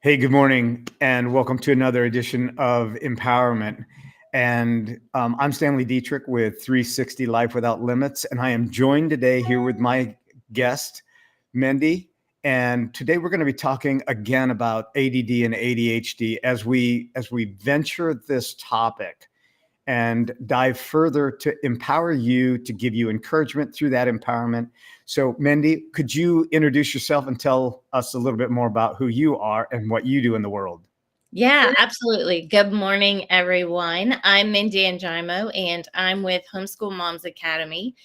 Hey, good morning, and welcome to another edition of Empowerment. And I'm Stanley Dietrich with 360 Life Without Limits, and I am joined today here with my guest, Mindy. And today we're going to be talking again about ADD and ADHD as we venture this topic and dive further to empower you, to give you encouragement through that empowerment. So, Mindy, could you introduce yourself and tell us a little bit more about who you are and what you do in the world? Yeah, absolutely. Good morning, everyone. I'm Mindy Anjimo, and I'm with Homeschool Moms Academy.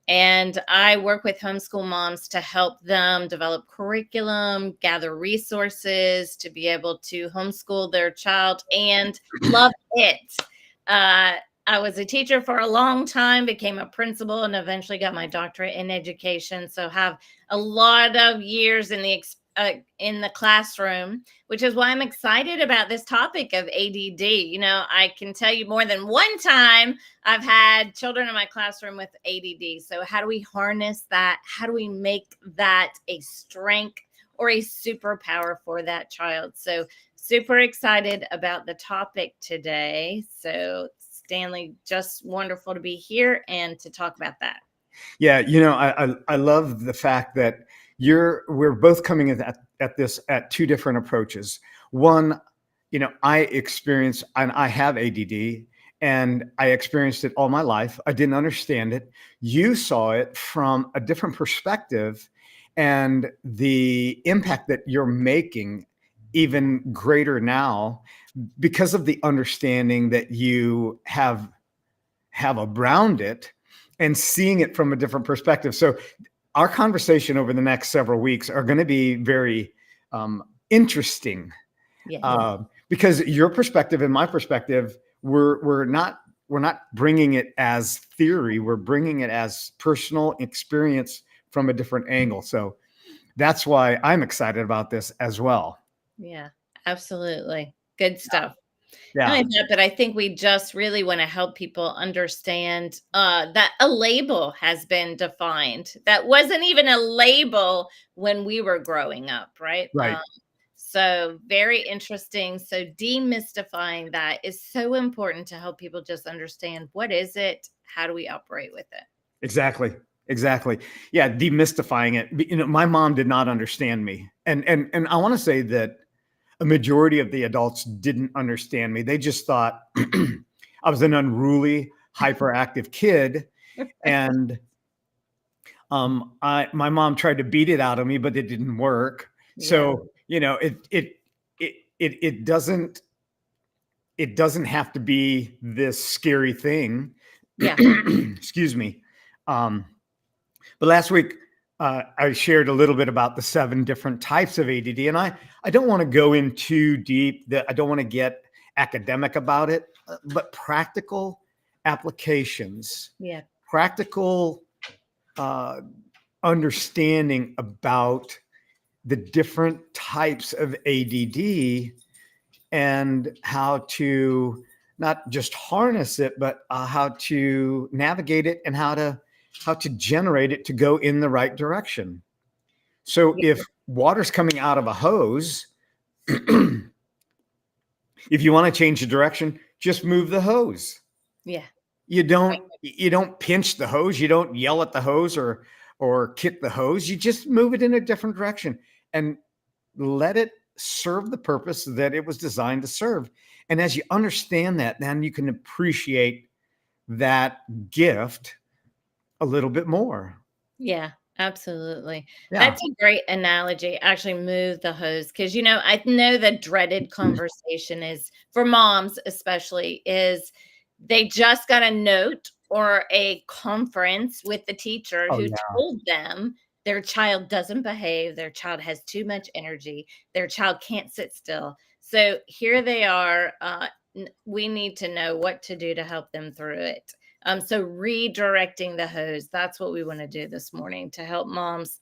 And I work with homeschool moms to help them develop curriculum, gather resources to be able to homeschool their child and love it. I was a teacher for a long time, became a principal, and eventually got my doctorate in education. So have a lot of years in the classroom, which is why I'm excited about this topic of ADD. You know, I can tell you more than one time I've had children in my classroom with ADD. So how do we harness that? How do we make that a strength or a superpower for that child? So super excited about the topic today. So Stanley, just wonderful to be here and to talk about that. Yeah, I love the fact that we're both coming at this at two different approaches. One, I experience and I have ADD, and I experienced it all my life. I didn't understand it. You saw it from a different perspective, and the impact that you're making even greater now because of the understanding that you have around it and seeing it from a different perspective. So our conversation over the next several weeks are going to be very interesting. Because your perspective and my perspective, we're not bringing it as theory. We're bringing it as personal experience from a different angle. So that's why I'm excited about this as well. Yeah, absolutely. Good stuff. Yeah. But I think we just really want to help people understand that a label has been defined. That wasn't even a label when we were growing up, right? Right. So very interesting. So demystifying that is so important to help people just understand what is it? How do we operate with it? Exactly. Yeah, demystifying it. My mom did not understand me. And I want to say that a majority of the adults didn't understand me. They just thought I was an unruly, hyperactive kid. And my mom tried to beat it out of me, but it didn't work. So, it doesn't have to be this scary thing. Yeah. Excuse me. But last week, I shared a little bit about the 7 different types of ADD, and I don't want to go in too deep. I don't want to get academic about it, but practical applications, practical understanding about the different types of ADD and how to not just harness it, but how to navigate it and how to generate it to go in the right direction. So if water's coming out of a hose, if you want to change the direction, just move the hose. Yeah. You don't pinch the hose, you don't yell at the hose or kick the hose, you just move it in a different direction and let it serve the purpose that it was designed to serve. And as you understand that, then you can appreciate that gift a little bit more. Yeah, absolutely. Yeah. That's a great analogy. Actually, move the hose because I know the dreaded conversation is for moms, especially, is they just got a note or a conference with the teacher Oh, who yeah. told them their child doesn't behave, their child has too much energy, their child can't sit still. So here they are. We need to know what to do to help them through it. So redirecting the hose, that's what we want to do this morning to help moms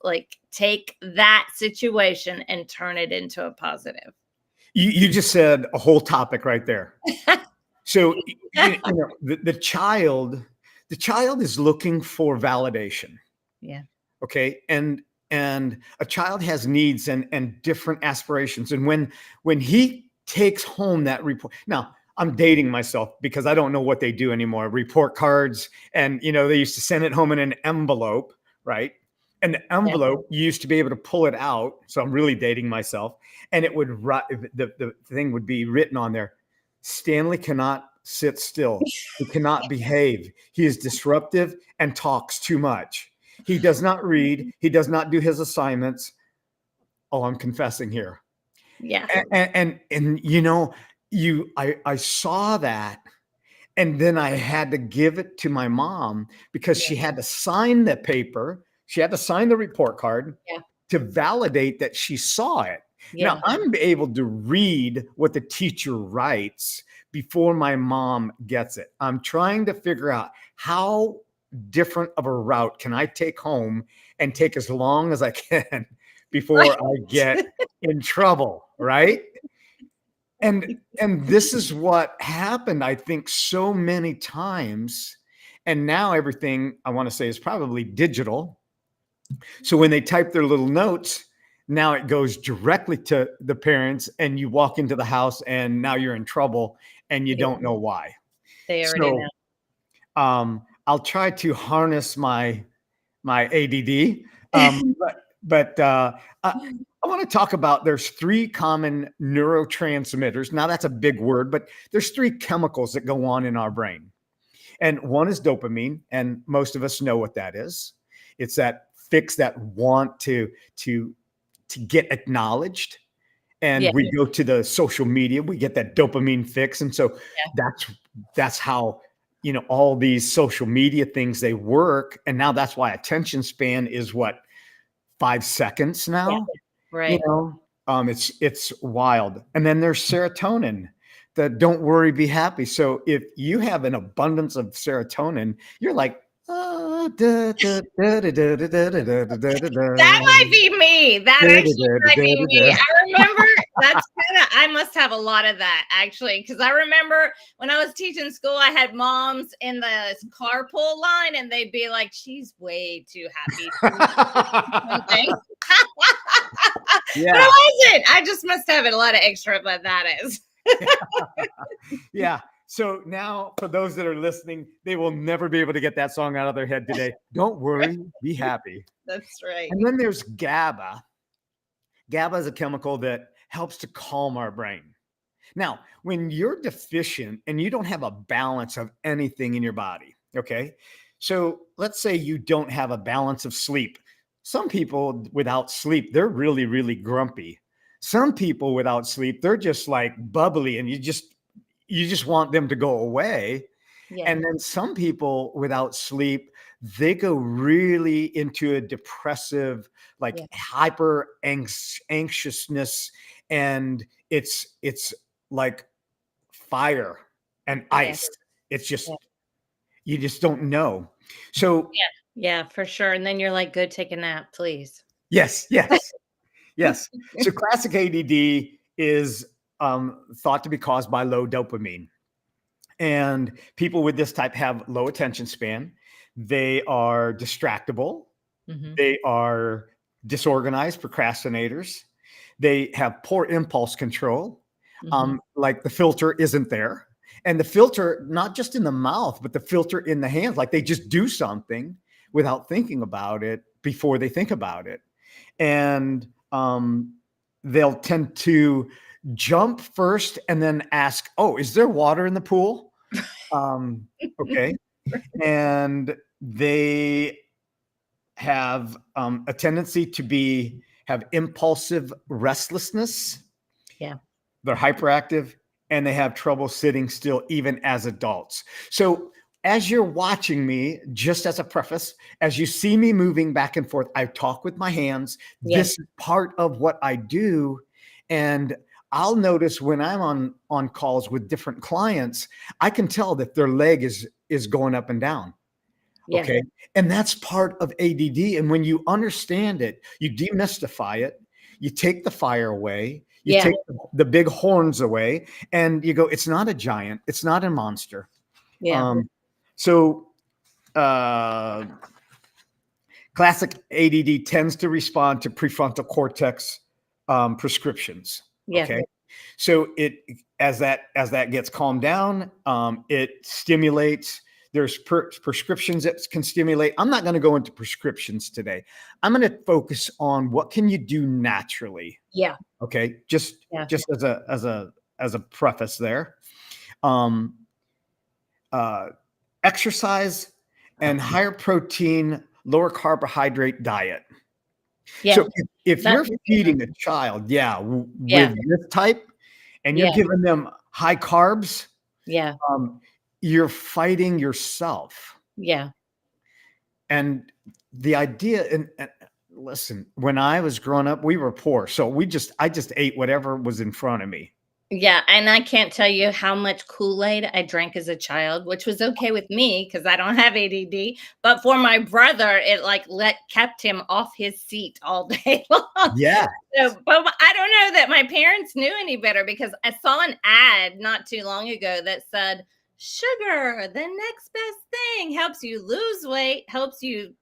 take that situation and turn it into a positive. You just said a whole topic right there. So the child is looking for validation. Yeah. Okay. And And a child has needs and different aspirations. And when he takes home that report, now I'm dating myself because I don't know what they do anymore. Report cards, and they used to send it home in an envelope, right? And the Yeah. envelope, you used to be able to pull it out. So I'm really dating myself. And it would the thing would be written on there: Stanley cannot sit still. He cannot behave. He is disruptive and talks too much. He does not read. He does not do his assignments. Oh, I'm confessing here. Yeah. And I saw that, and then I had to give it to my mom because she had to sign the paper. She had to sign the report card Yeah. to validate that she saw it. Yeah. Now, I'm able to read what the teacher writes before my mom gets it. I'm trying to figure out how different of a route can I take home and take as long as I can before I get in trouble, right? And this is what happened, I think, so many times. And now everything, I want to say, is probably digital. So when they type their little notes, now it goes directly to the parents, and you walk into the house and now you're in trouble and you don't know why. They already So I'll try to harness my ADD. know. But I want to talk about, there's 3 common neurotransmitters. Now that's a big word, but there's 3 chemicals that go on in our brain. And one is dopamine, and most of us know what that is. It's that fix, that want to get acknowledged. And we go to the social media, we get that dopamine fix. And so that's how all these social media things, they work. And now that's why attention span is what, 5 seconds now. Right. It's wild. And then there's serotonin, the don't worry, be happy. So if you have an abundance of serotonin, you're like, That might be me. That actually might be me. I remember I must have a lot of that, actually, because I remember when I was teaching school, I had moms in the carpool line, and they'd be like, she's way too happy. Yeah. But I wasn't. I just must have a lot of extra, but that is. Yeah. So now, for those that are listening, they will never be able to get that song out of their head today. Don't worry, be happy. That's right. And then there's GABA. GABA is a chemical that helps to calm our brain. Now, when you're deficient and you don't have a balance of anything in your body, okay? So let's say you don't have a balance of sleep. Some people without sleep, they're really, really grumpy. Some people without sleep, they're just like bubbly, and you just want them to go away. Yeah. And then some people without sleep, they go really into a depressive, like hyper anxiousness, and it's like fire and ice. It's just, you just don't know. So yeah, for sure. And then you're like, go take a nap, please. yes. So classic ADD is thought to be caused by low dopamine. And people with this type have low attention span. They are distractible. Mm-hmm. They are disorganized procrastinators. They have poor impulse control. Mm-hmm. Like the filter isn't there. And the filter, not just in the mouth, but the filter in the hands, like they just do something without thinking about it before they think about it. And they'll tend to jump first and then ask, oh, is there water in the pool? Okay. And they have a tendency to have impulsive restlessness. Yeah. They're hyperactive, and they have trouble sitting still even as adults. So as you're watching me, just as a preface, as you see me moving back and forth, I talk with my hands. This is part of what I do. And I'll notice when I'm on calls with different clients, I can tell that their leg is going up and down. Yeah. Okay. And that's part of ADD. And when you understand it, you demystify it, you take the fire away, you take the big horns away, and you go, it's not a giant, it's not a monster. Yeah. So classic ADD tends to respond to prefrontal cortex prescriptions. Yeah. Okay. So as that gets calmed down, it stimulates. There's prescriptions that can stimulate. I'm not going to go into prescriptions today. I'm going to focus on what can you do naturally. Yeah. Okay, just as a preface there. Um, Exercise and higher protein, lower carbohydrate diet. Yeah. So if you're That's feeding a child, Yeah. with this type, and you're Yeah. giving them high carbs, Yeah. you're fighting yourself. Yeah. And the idea, and listen, when I was growing up, we were poor, so I just ate whatever was in front of me. Yeah, and I can't tell you how much Kool-Aid I drank as a child, which was okay with me because I don't have ADD, but for my brother, it, like, kept him off his seat all day long. Yeah. So, but I don't know that my parents knew any better because I saw an ad not too long ago that said, "Sugar, the next best thing, helps you lose weight, helps you."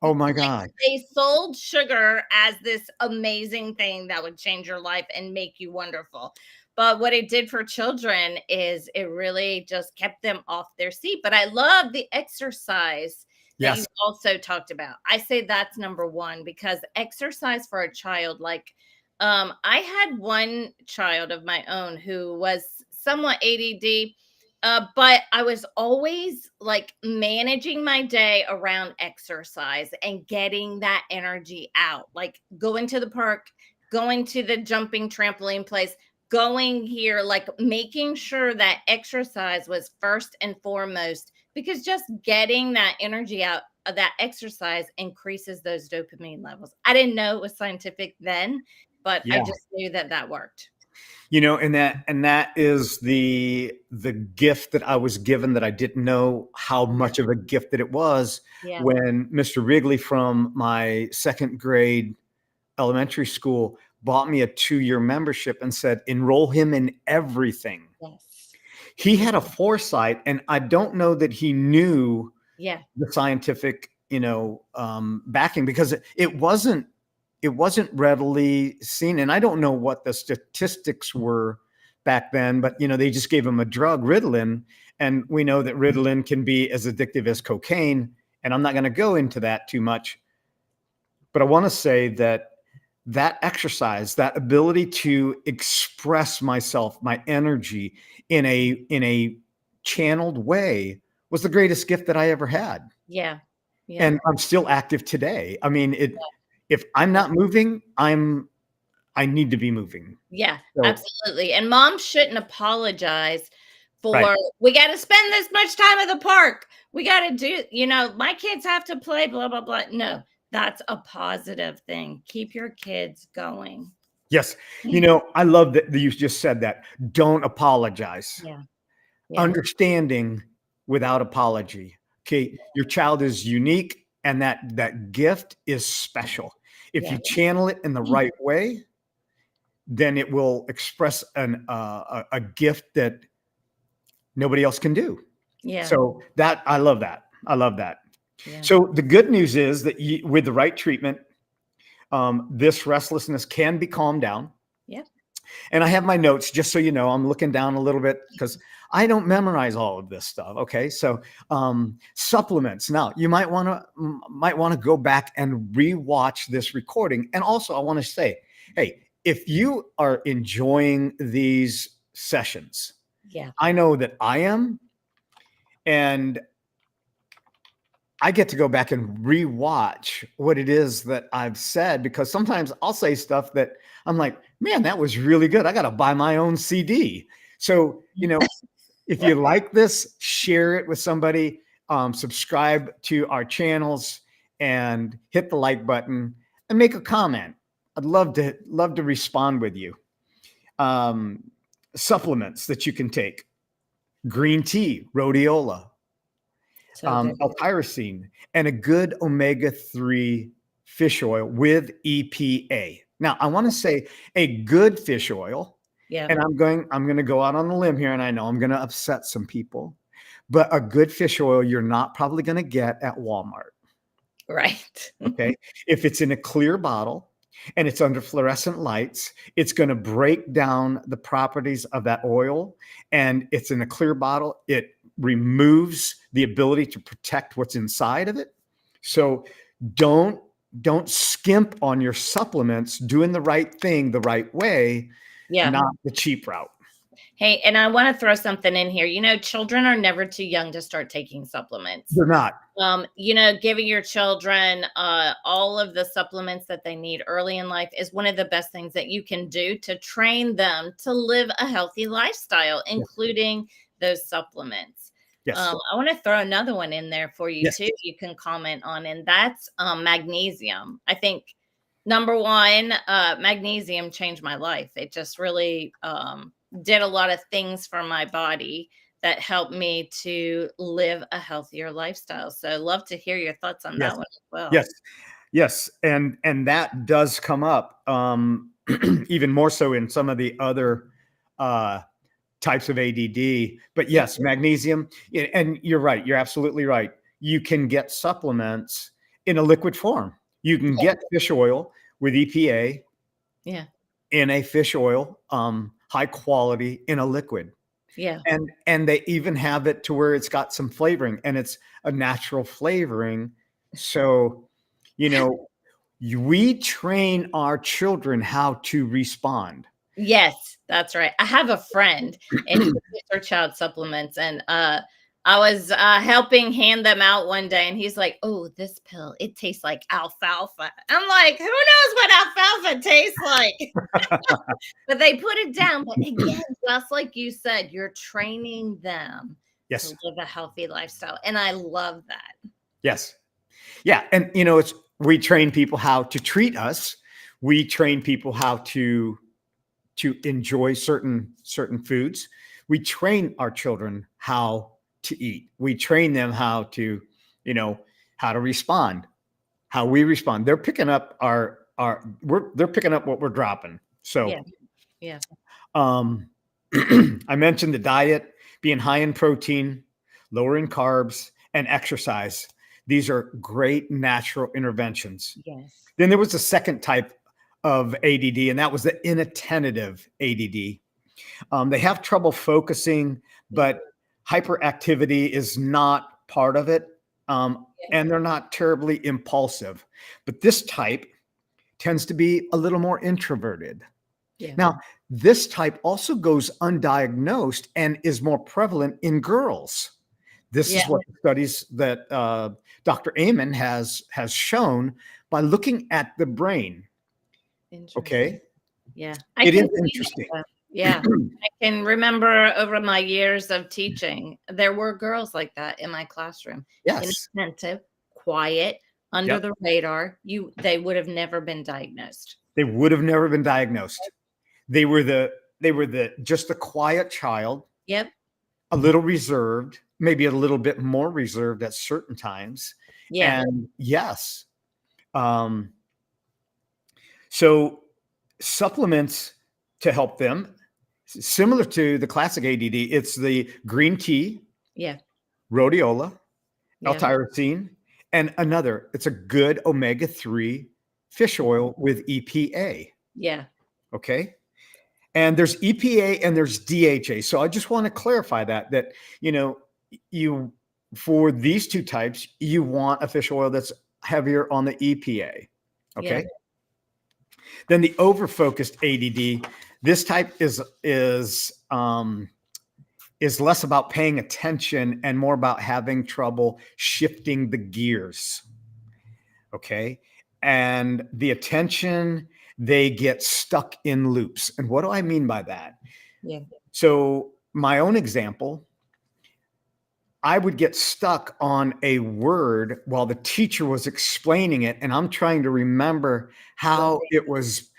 Oh my Like, God. they sold sugar as this amazing thing that would change your life and make you wonderful. But what it did for children is it really just kept them off their seat. But I love the exercise that you Yes. also talked about. I say that's number one because exercise for a child, like, I had one child of my own who was somewhat ADD, but I was always like managing my day around exercise and getting that energy out, like going to the park, going to the jumping trampoline place, going here, like making sure that exercise was first and foremost, because just getting that energy out of that exercise increases those dopamine levels. I didn't know it was scientific then, but I Yeah. just knew that that worked. And that is the gift that I was given that I didn't know how much of a gift that it was Yeah. when Mr. Wrigley from my second grade elementary school bought me a 2-year membership and said, enroll him in everything. Yes. He had a foresight, and I don't know that he knew Yeah. the scientific, backing, because it wasn't readily seen. And I don't know what the statistics were back then, but they just gave him a drug, Ritalin, and we know that Ritalin can be as addictive as cocaine. And I'm not going to go into that too much, but I want to say that exercise, that ability to express myself, my energy in a channeled way, was the greatest gift that I ever had. Yeah. Yeah. And I'm still active today. I mean, if I'm not moving, I need to be moving. Yeah, So, absolutely. And mom shouldn't apologize right. for, we got to spend this much time at the park. We got to do, my kids have to play, blah, blah, blah. No, that's a positive thing. Keep your kids going. Yes. I love that you just said that. Don't apologize. Yeah. Yeah. Understanding without apology. Okay. Your child is unique, and that gift is special. If Yeah. you channel it in the right way, then it will express a gift that nobody else can do. Yeah. So I love that. I love that. Yeah. So the good news is that with the right treatment, this restlessness can be calmed down. Yeah. And I have my notes, just so you know. I'm looking down a little bit because I don't memorize all of this stuff. Okay, so supplements. Now you might want to go back and rewatch this recording. And also, I want to say, hey, if you are enjoying these sessions, Yeah. I know that I am, and I get to go back and rewatch what it is that I've said, because sometimes I'll say stuff that I'm like, man, that was really good. I got to buy my own CD. So, if you like this, share it with somebody, subscribe to our channels, and hit the like button and make a comment. I'd love to respond with you. Supplements that you can take: green tea, rhodiola, So good. L-tyrosine, and a good omega-3 fish oil with EPA. Now, I want to say a good fish oil, Yeah. and I'm going to go out on a limb here, and I know I'm going to upset some people, but a good fish oil you're not probably going to get at Walmart. Right. Okay. If it's in a clear bottle and it's under fluorescent lights, it's going to break down the properties of that oil. And it's in a clear bottle, it removes the ability to protect what's inside of it. So don't don't skimp on your supplements, doing the right thing the right way, Yeah. not the cheap route. Hey, and I want to throw something in here. Children are never too young to start taking supplements. They're not. Giving your children all of the supplements that they need early in life is one of the best things that you can do to train them to live a healthy lifestyle, Yes. including those supplements. Yes. I want to throw another one in there for you Yes. too. You can comment on, and that's magnesium. I think number one, magnesium changed my life. It just really did a lot of things for my body that helped me to live a healthier lifestyle. So love to hear your thoughts on Yes. that one as well. Yes. Yes. And that does come up even more so in some of the other types of ADD. But yes, magnesium. And you're right. You're absolutely right. You can get supplements in a liquid form. You can get fish oil with EPA Yeah. in a fish oil, high quality in a liquid. Yeah. And they even have it to where it's got some flavoring, and it's a natural flavoring. So, we train our children how to respond. Yes, that's right. I have a friend and she gives her child supplements, and I was helping hand them out one day, and he's like, "Oh, this pill, it tastes like alfalfa." I'm like, "Who knows what alfalfa tastes like?" But they put it down. But again, just like you said, you're training them Yes. to live a healthy lifestyle, and I love that. Yes. Yeah. And we train people how to treat us. We train people how to enjoy certain foods. We train our children how to eat. We train them how to, how to respond, how we respond. They're picking up they're picking up what we're dropping. So, Yeah. I mentioned the diet being high in protein, lower in carbs, and exercise. These are great natural interventions. Yes. Then there was a second type of ADD, and that was the inattentive ADD. They have trouble focusing, but hyperactivity is not part of it. And they're not terribly impulsive. But this type tends to be a little more introverted. Yeah. Now, this type also goes undiagnosed and is more prevalent in girls. This is what the studies that Dr. Amen has shown by looking at the brain. Okay. Yeah. It is interesting. Yeah. I can remember over my years of teaching, there were girls like that in my classroom. Yes. Inattentive, quiet, under the radar. They would have never been diagnosed. They would have never been diagnosed. They were just a quiet child. Yep. A little reserved, maybe a little bit more reserved at certain times. Yeah. And yes. So supplements to help them, similar to the classic ADD, it's the green tea, rhodiola, L-tyrosine, and another. It's a good omega-3 fish oil with EPA. Yeah. Okay. And there's EPA and there's DHA. So I just want to clarify that you for these two types, you want a fish oil that's heavier on the EPA. Okay. Yeah. Then the over-focused ADD, this type is less about paying attention and more about having trouble shifting the gears. Okay. And the attention, they get stuck in loops. And what do I mean by that? Yeah. So my own example, I would get stuck on a word while the teacher was explaining it, and I'm trying to remember how it was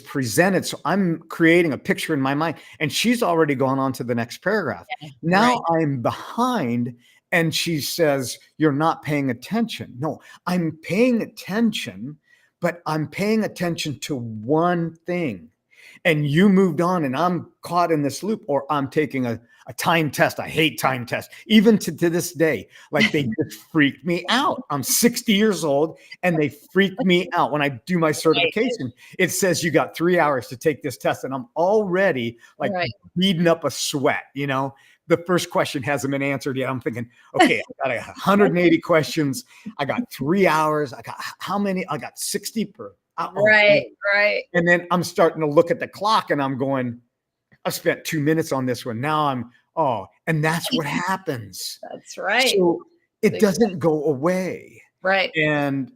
presented. So I'm creating a picture in my mind, and she's already gone on to the next paragraph. Now I'm behind, and she says, "You're not paying attention." No, I'm paying attention, but I'm paying attention to one thing. and you moved on and I'm caught in this loop, or I'm taking a time test. I hate time tests, even to this day. Like they just freaked me out. I'm 60 years old and they freak me out. When I do my Right. certification, it says you got 3 hours to take this test. And I'm already like Right. beating up a sweat, you know? The first question hasn't been answered yet. I'm thinking, okay, I got 180 questions. I got 3 hours. I got how many? I got 60 per. Oh, Right. Right. and then I'm starting to look at the clock and I'm going, I've spent 2 minutes on this one. Now and that's what happens. That's right. So it doesn't go away. Right. And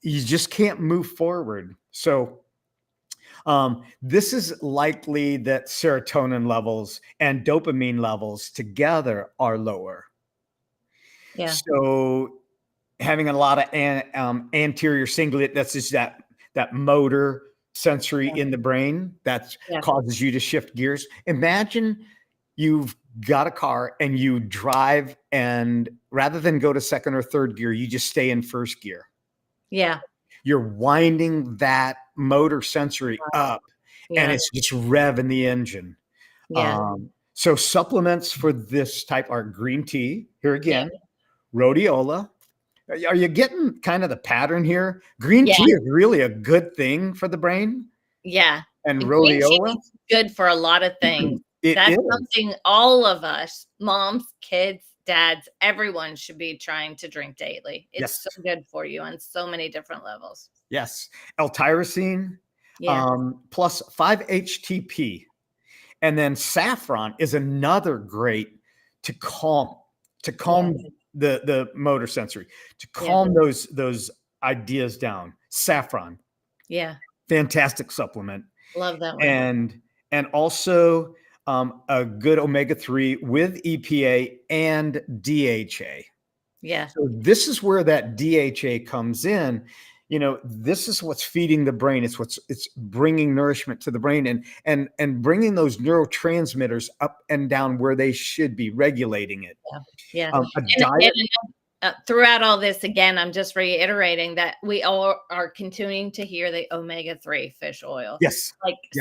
you just can't move forward. So this is likely that serotonin levels and dopamine levels together are lower. Yeah. So having a lot of anterior cingulate, that's just that motor sensory in the brain that causes you to shift gears. Imagine you've got a car and you drive, and rather than go to second or third gear, you just stay in first gear. Yeah. You're winding that motor sensory up, and it's just revving the engine. Yeah. So supplements for this type are green tea, here again, rhodiola. Are you getting kind of the pattern here? Green tea is really a good thing for the brain. Yeah. And Green tea rhodiola, is good for a lot of things. That's something all of us, moms, kids, dads, everyone should be trying to drink daily. It's so good for you on so many different levels. Yes. L-tyrosine, plus 5-HTP. And then saffron is another great to calm the motor sensory, to calm those ideas down. Saffron. Yeah. Fantastic supplement. Love that one. And also a good omega-3 with EPA and DHA. Yeah. So this is where that DHA comes in. You know, this is what's feeding the brain. It's bringing nourishment to the brain and bringing those neurotransmitters up and down where they should be, regulating it. Yeah. A diet. Throughout all this, again, I'm just reiterating that we all are continuing to hear the omega-3 fish oil. Yes.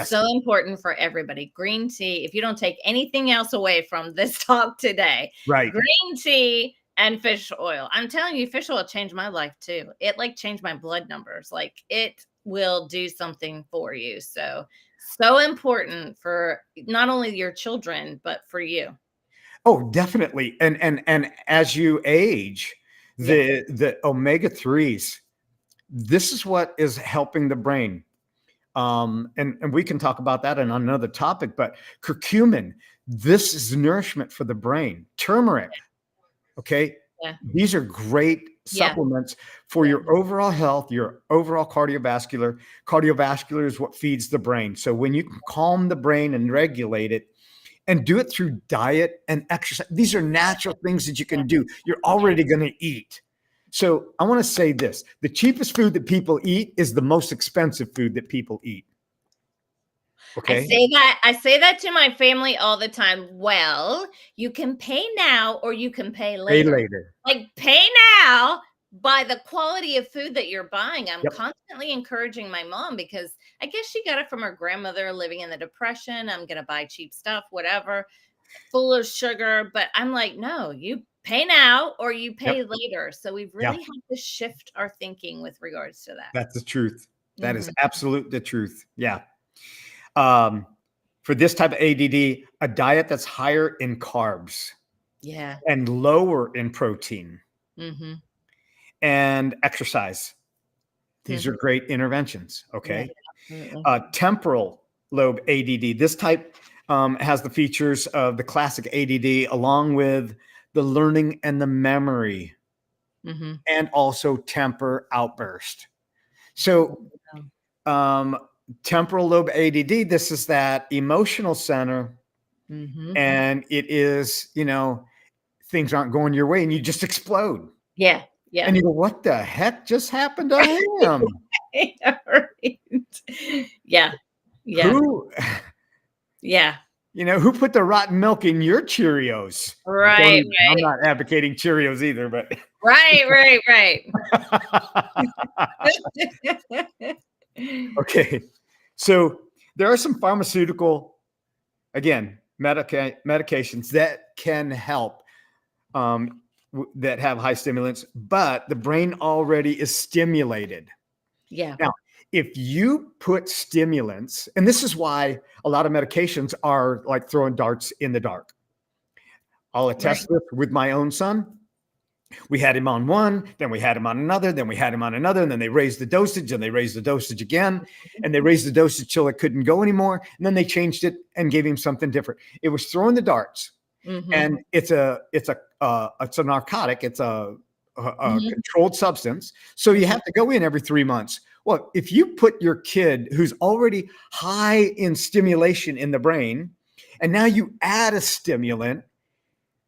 So important for everybody. Green tea, if you don't take anything else away from this talk today, right? Green tea and fish oil. I'm telling you, fish oil changed my life too. It changed my blood numbers. It will do something for you. So important for not only your children, but for you. Oh, definitely. And as you age, the omega-3s, this is what is helping the brain. And we can talk about that in another topic, but curcumin, this is nourishment for the brain. Turmeric. Okay. Yeah. These are great supplements for your overall health, your overall cardiovascular. Cardiovascular is what feeds the brain. So when you can calm the brain and regulate it, and do it through diet and exercise. These are natural things that you can do. You're already going to eat. So I want to say this. The cheapest food that people eat is the most expensive food that people eat. Okay. I say that to my family all the time. Well, you can pay now or you can pay later. Pay now by the quality of food that you're buying. I'm constantly encouraging my mom because I guess she got it from her grandmother living in the Depression. I'm going to buy cheap stuff, whatever, full of sugar. But I'm like, no, you pay now or you pay later. So we really have to shift our thinking with regards to that. That's the truth. That is absolute the truth. Yeah. For this type of ADD, a diet that's higher in carbs. Yeah. And lower in protein. And exercise. These are great interventions. Okay. Temporal lobe ADD. This type has the features of the classic ADD, along with the learning and the memory, and also temper outburst. So temporal lobe ADD, this is that emotional center. And it is, things aren't going your way and you just explode. Yeah. Yeah. And you go, what the heck just happened to him? Yeah. Yeah. Who put the rotten milk in your Cheerios? Right. I'm not advocating Cheerios either, but right. Okay. So There are some pharmaceutical, again, medications that can help, that have high stimulants, but the brain already is stimulated. Yeah. Now, if you put stimulants, and this is why a lot of medications are like throwing darts in the dark. I'll Right. attest this with my own son. We had him on one, then we had him on another, then we had him on another, and then they raised the dosage, and they raised the dosage again, and they raised the dosage till it couldn't go anymore, and then they changed it and gave him something different. It was throwing the darts, Mm-hmm. and it's a narcotic, it's a Hmm. controlled substance, so you Hmm. have to go in every 3 months. Well, if you put your kid who's already high in stimulation in the brain, and now you add a stimulant,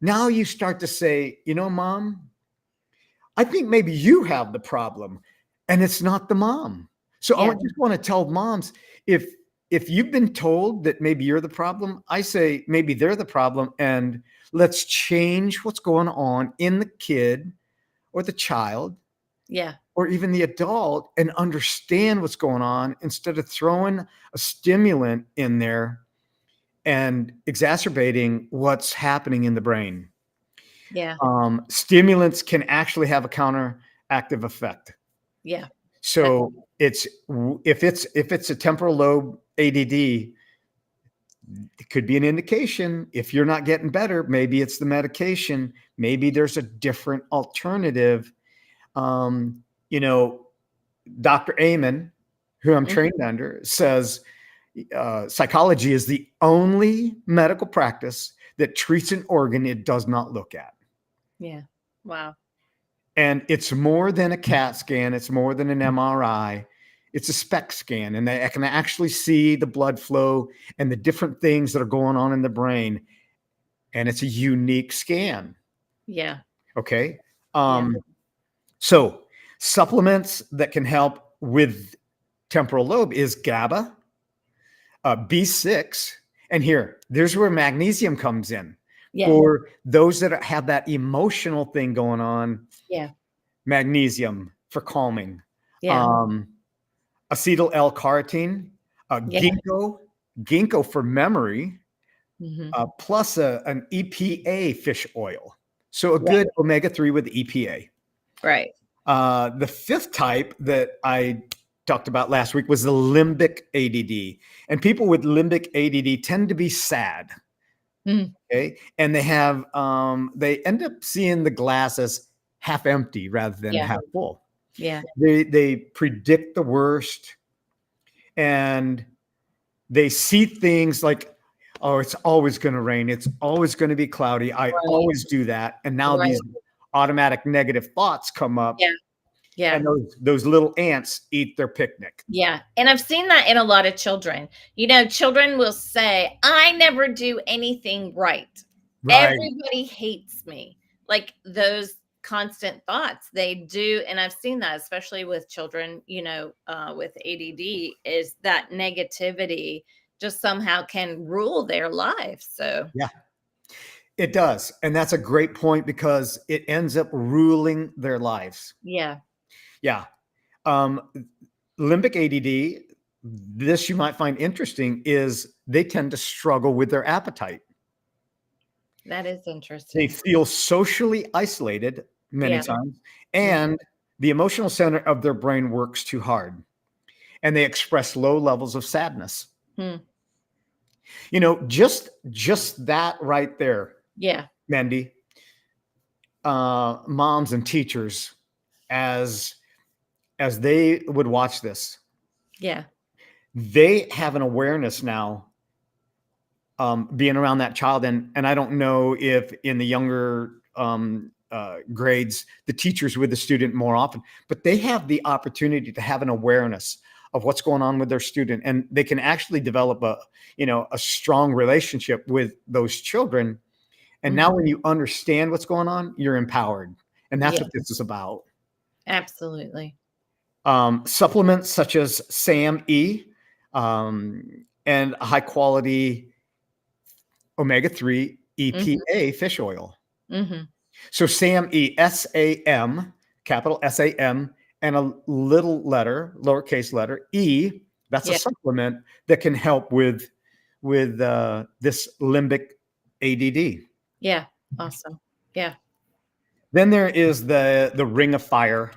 now you start to say, mom, I think maybe you have the problem and it's not the mom. So I Yeah. just want to tell moms, if if you've been told that maybe you're the problem, I say maybe they're the problem, and let's change what's going on in the kid or the child Yeah. or even the adult and understand what's going on instead of throwing a stimulant in there and exacerbating what's happening in the brain. Yeah. Stimulants can actually have a counteractive effect. Yeah. So it's if it's a temporal lobe ADD, it could be an indication. If you're not getting better, maybe it's the medication. Maybe there's a different alternative. Um, you know, Dr. Amen, who I'm Mhm. trained under, says psychology is the only medical practice that treats an organ it does not look at. Yeah. Wow. And it's more than a CAT scan. It's more than an MRI. It's a SPECT scan, and they can actually see the blood flow and the different things that are going on in the brain. And it's a unique scan. Yeah. Okay. Yeah. So supplements that can help with temporal lobe is GABA, B6, and there's where magnesium comes in Yeah. for those that have that emotional thing going on. Yeah. Magnesium for calming, Yeah. um, acetyl L-carnitine, Yeah. ginkgo for memory, Hmm. plus an EPA fish oil. So a Right. good omega-3 with EPA. Right. The fifth type that I talked about last week was the limbic ADD. And people with limbic ADD tend to be sad. Mm. Okay. And they end up seeing the glass as half empty rather than Yeah. half full. Yeah. They predict the worst, and they see things like, oh, it's always going to rain, it's always going to be cloudy, I Right. always do that, and now Right. these automatic negative thoughts come up, Yeah. Yeah. and those little ants eat their picnic. Yeah. And I've seen that in a lot of children. Children will say, I never do anything right. Right. Everybody hates me. Like those constant thoughts they do. And I've seen that, especially with children, with ADD, is that negativity just somehow can rule their life. So, Yeah, it does, and that's a great point because it ends up ruling their lives. yeah, Yeah. um, Limbic ADD, this you might find interesting, is they tend to struggle with their appetite. that is They interesting. feel socially isolated many Yeah. times, Mhm. and the emotional center of their brain works too hard, and they express low levels of sadness. Hmm. Just that right there, Yeah. Mandy, moms and teachers, as they would watch this, Yeah. they have an awareness now, being around that child, and I don't know if in the younger grades the teachers with the student more often, but they have the opportunity to have an awareness of what's going on with their student, and they can actually develop a strong relationship with those children. And now Mhm. when you understand what's going on, you're empowered, and that's Yeah. what this is about. Absolutely. Supplements such as SAM-E, and high quality omega-3 Mhm. EPA fish oil. Mhm. So SAM-E, SAM, capital SAM, and a little letter, lowercase letter, E, That's a Yeah. supplement that can help with this limbic ADD. Yeah. Awesome. Yeah. Then there is the ring of fire.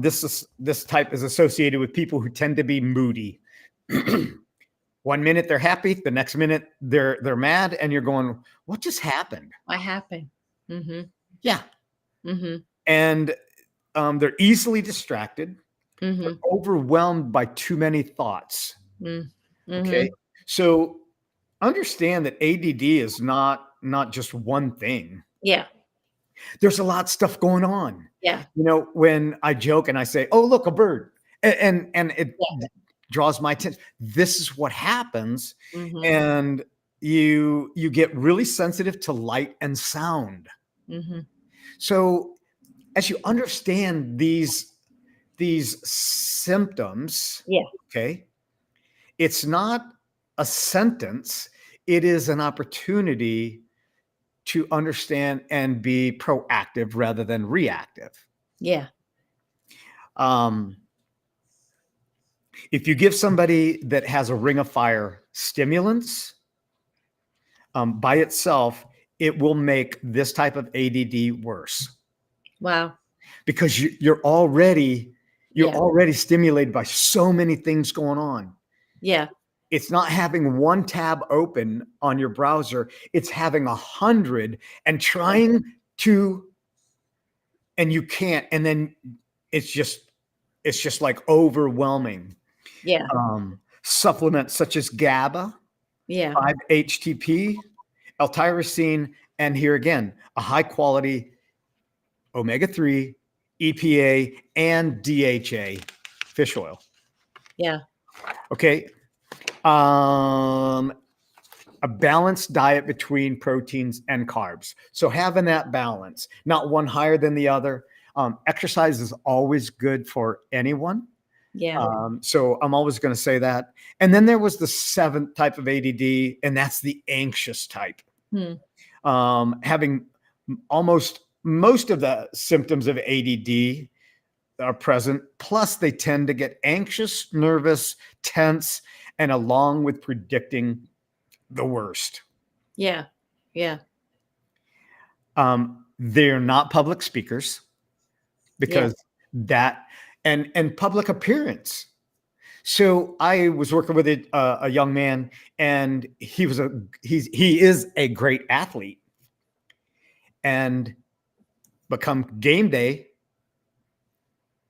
This type is associated with people who tend to be moody. One minute they're happy, the next minute they're mad, and you're going, "What just happened?" What happened? Mm-hmm. Yeah, Mm-hmm. and they're easily distracted. They're Mm-hmm. overwhelmed by too many thoughts. Mm-hmm. Okay, so understand that ADD is not just one thing. Yeah. There's a lot of stuff going on. Yeah. When I joke and I say, "Oh, look, a bird," and it Yeah. draws my attention. This is what happens, Mm-hmm. and you get really sensitive to light and sound. Mm-hmm. So as you understand these symptoms, Yeah. okay, it's not a sentence, it is an opportunity to understand and be proactive rather than reactive. Yeah. Um, if you give somebody that has a ring of fire stimulants by itself, it will make this type of ADD worse Wow. because you're Yeah. already stimulated by so many things going on. Yeah. It's not having one tab open on your browser, it's having 100 and Yeah. trying to, and you can't, and then it's just like overwhelming. Yeah. Supplements such as GABA, Yeah. 5-HTP, L-tyrosine, and here again, a high quality omega-3, EPA, and DHA fish oil. Yeah. Okay. Um, a balanced diet between proteins and carbs. So having that balance, not one higher than the other. Exercise is always good for anyone. Yeah. So I'm always going to say that. And then there was the seventh type of ADD, and that's the anxious type. Hmm. Having almost most of the symptoms of ADD are present. Plus, they tend to get anxious, nervous, tense, and along with predicting the worst. Yeah. Yeah. They're not public speakers Yeah. because that and public appearance. So I was working with a young man, and he is a great athlete, and become game day,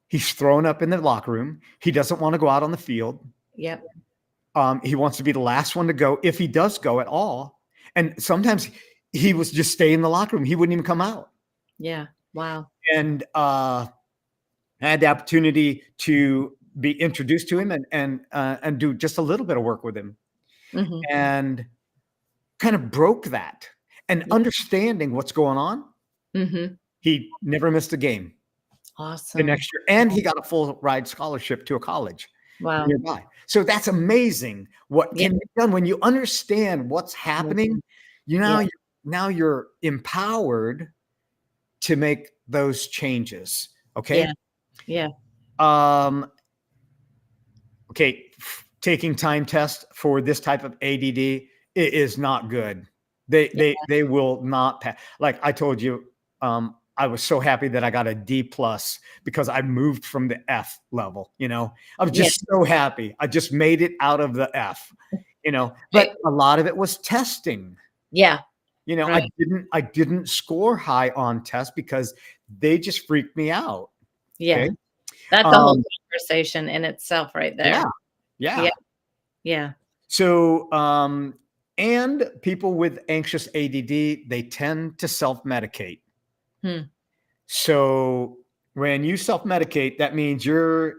he's thrown up in the locker room. He doesn't want to go out on the field. Yep. He wants to be the last one to go if he does go at all. And sometimes he was just stay in the locker room. He wouldn't even come out. Yeah. Wow. And I had the opportunity to be introduced to him and do just a little bit of work with him, Mm-hmm. and kind of broke that and understanding what's going on. Mm-hmm. He never missed a game the Awesome. next year, and he got a full ride scholarship to a college Wow. nearby. So that's amazing what Yeah. can be done when you understand what's happening. You know, Yeah. now you're empowered to make those changes. Okay. Yeah. Okay. Taking time tests for this type of ADD is not good. They will not pass. Like I told you, I was so happy that I got a D plus because I moved from the F level. I was just so happy. I just made it out of the F. But a lot of it was testing. Yeah. Right. I didn't score high on tests because they just freaked me out. Yeah. Okay? That's a whole conversation in itself right there. Yeah. Yeah. So, and people with anxious ADD, they tend to self-medicate. So when you self-medicate, that means you're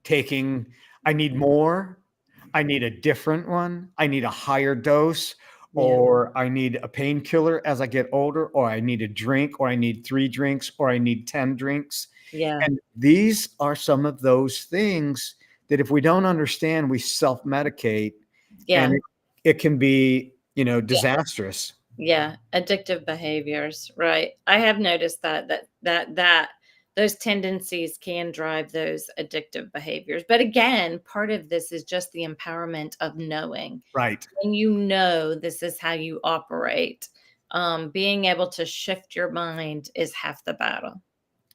taking, I need more, I need a different one, I need a higher dose, or I need a painkiller as I get older, or I need a drink, or I need 3 drinks, or I need 10 drinks. Yeah. And these are some of those things that if we don't understand, we self-medicate, and it can be, disastrous. Yeah. Addictive behaviors. Right. I have noticed that those tendencies can drive those addictive behaviors. But again, part of this is just the empowerment of knowing. Right. When you know this is how you operate, being able to shift your mind is half the battle.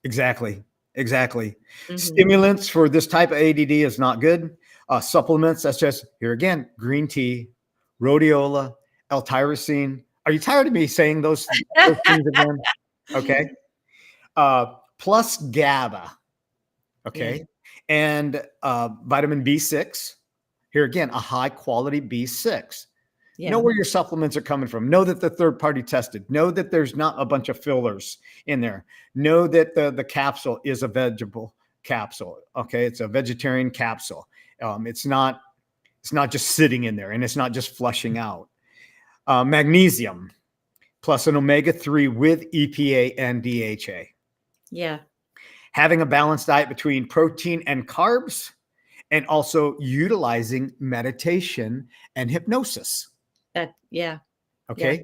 Exactly. Exactly. Mhm. Stimulants for this type of ADD is not good. Supplements, that's just here again, green tea, rhodiola, L-tyrosine. Are you tired of me saying those things again? Okay. Plus GABA. Yeah, Okay. And vitamin B6. Here again, a high quality B6. Know yeah, where your supplements are coming from. Know that they're third party tested. Know that there's not a bunch of fillers in there. Know that the capsule is a vegetable capsule. Okay, it's a vegetarian capsule. It's not just sitting in there, and it's not just flushing out. Magnesium plus an omega-3 with EPA and DHA. yeah. Having a balanced diet between protein and carbs, and also utilizing meditation and hypnosis. Yeah, yeah, Okay.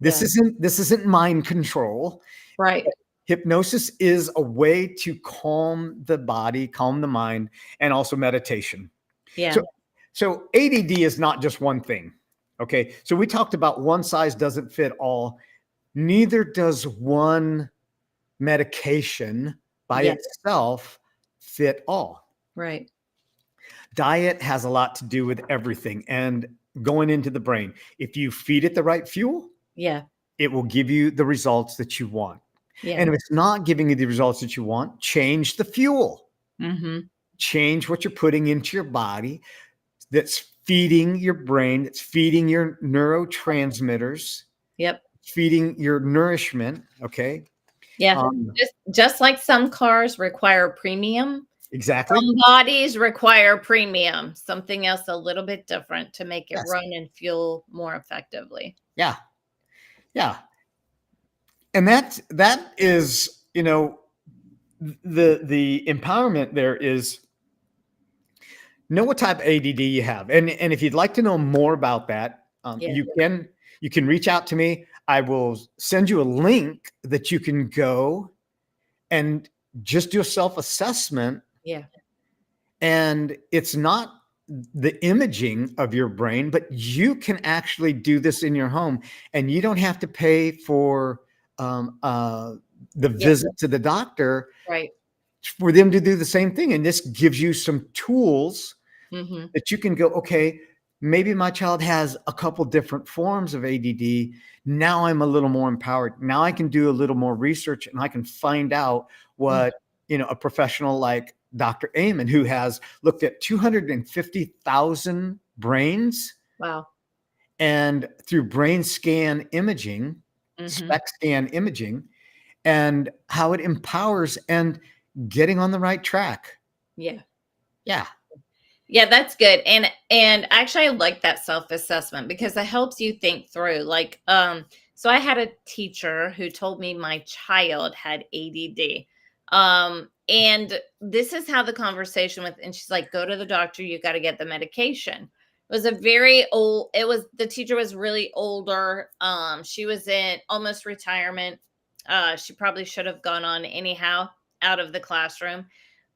This yeah. isn't this isn't mind control. Right. Hypnosis is a way to calm the body, calm the mind, and also meditation. Yeah, So so ADD is not just one thing. Okay. So we talked about one size doesn't fit all. Neither does one medication by yeah, itself fit all. right. Diet has a lot to do with everything and going into the brain. If you feed it the right fuel, Yeah, it will give you the results that you want. yeah. And if it's not giving you the results that you want, change the fuel. Mhm. Change what you're putting into your body that's feeding your brain, that's feeding your neurotransmitters, Yep. feeding your nourishment. Okay. Yeah. Um, Just like some cars require premium, exactly. some bodies require premium, something else a little bit different to make it Yes. run and fuel more effectively. Yeah. Yeah. And that is, the empowerment there is know what type of ADD you have, and if you'd like to know more about that, Yeah, you can reach out to me. I will send you a link that you can go and just do a self assessment, yeah, and it's not the imaging of your brain, but you can actually do this in your home, and you don't have to pay for um, uh, the yeah, visit to the doctor right. for them to do the same thing. And this gives you some tools Mhm. that you can go, okay, maybe my child has a couple different forms of ADD. Now I'm a little more empowered. Now I can do a little more research and I can find out Mm. what, a professional like Dr. Amen, who has looked at 250,000 brains Wow. and through brain scan imaging, Mhm. SPECT scan imaging, and how it empowers and getting on the right track. Yeah. Yeah. Yeah, that's good. And actually I like that self-assessment because it helps you think through. Like, so I had a teacher who told me my child had ADD. And this is how the conversation with and she's like, go to the doctor, you got to get the medication. It was a very old, it was the teacher was really older. She was in almost retirement. She probably should have gone on anyhow out of the classroom,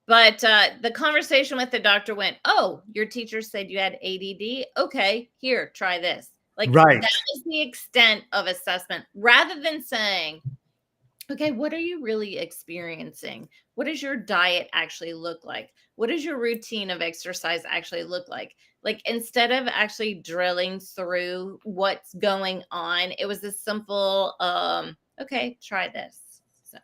but the conversation with the doctor went, "Oh, your teacher said you had ADD. Okay, here, try this." Like Right. that was the extent of assessment rather than saying, "Okay, what are you really experiencing? What does your diet actually look like? What does your routine of exercise actually look like?" Like instead of actually drilling through what's going on, it was a simple okay, try this. So,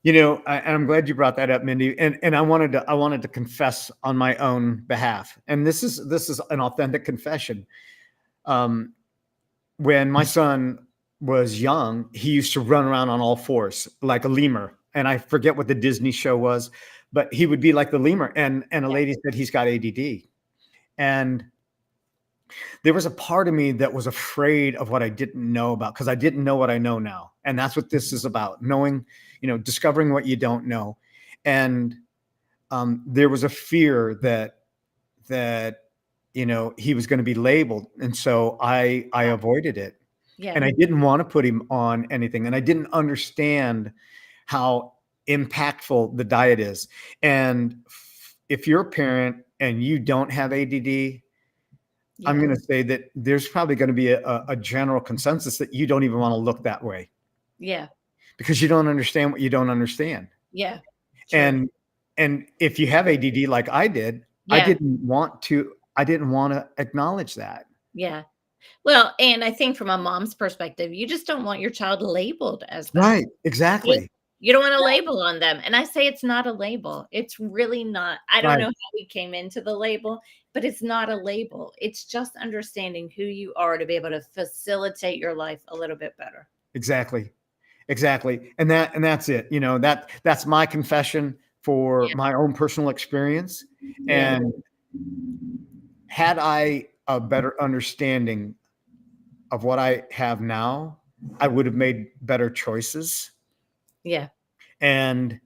And I'm glad you brought that up, Mindy. And I wanted to confess on my own behalf. And this is an authentic confession. Um, when my son was young, he used to run around on all fours like a lemur. And I forget what the Disney show was, but he would be like the lemur. And a yeah. lady said he's got ADD. And there was a part of me that was afraid of what I didn't know about because I didn't know what I know now. And that's what this is about, knowing, discovering what you don't know. And there was a fear that he was going to be labeled, and so I avoided it, Yeah. and I didn't want to put him on anything, and I didn't understand how. impactful the diet is. And if you're a parent and you don't have ADD, I'm Yeah. going to say that there's probably going to be a general consensus that you don't even want to look that way Yeah. because you don't understand what you don't understand. Yeah. True. And if you have ADD like I did, Yeah. I didn't want to acknowledge that. Yeah. Well, and I think from a mom's perspective, you just don't want your child labeled as that. Right. You Exactly. you don't want a label on them, and I say it's not a label. It's really not. I don't know Right. how we came into the label, but it's not a label. It's just understanding who you are to be able to facilitate your life a little bit better. Exactly. Exactly. And that's it. That's my confession for Yeah. my own personal experience. Yeah. And had I a better understanding of what I have now, I would have made better choices. Yeah. And,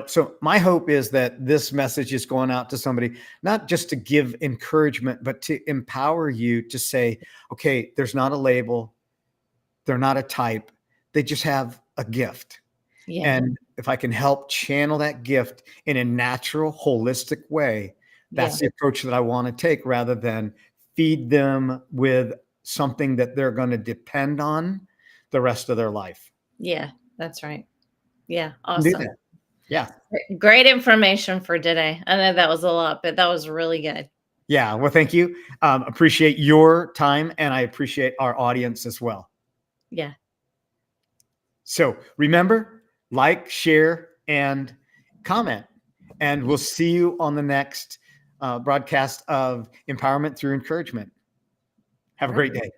so my hope is that this message is going out to somebody, not just to give encouragement, but to empower you to say, okay, there's not a label. They're not a type. They just have a gift. Yeah. And if I can help channel that gift in a natural, holistic way, Yeah. that's the approach that I want to take rather than feed them with something that they're going to depend on the rest of their life. Yeah. That's right. Yeah. Do Awesome. that. Yeah. Great information for today. I know that was a lot, but that was really good. Yeah. Well, thank you. Appreciate your time and I appreciate our audience as well. Yeah. So remember, like, share, and comment. And we'll see you on the next broadcast of Empowerment Through Encouragement. Have a great day.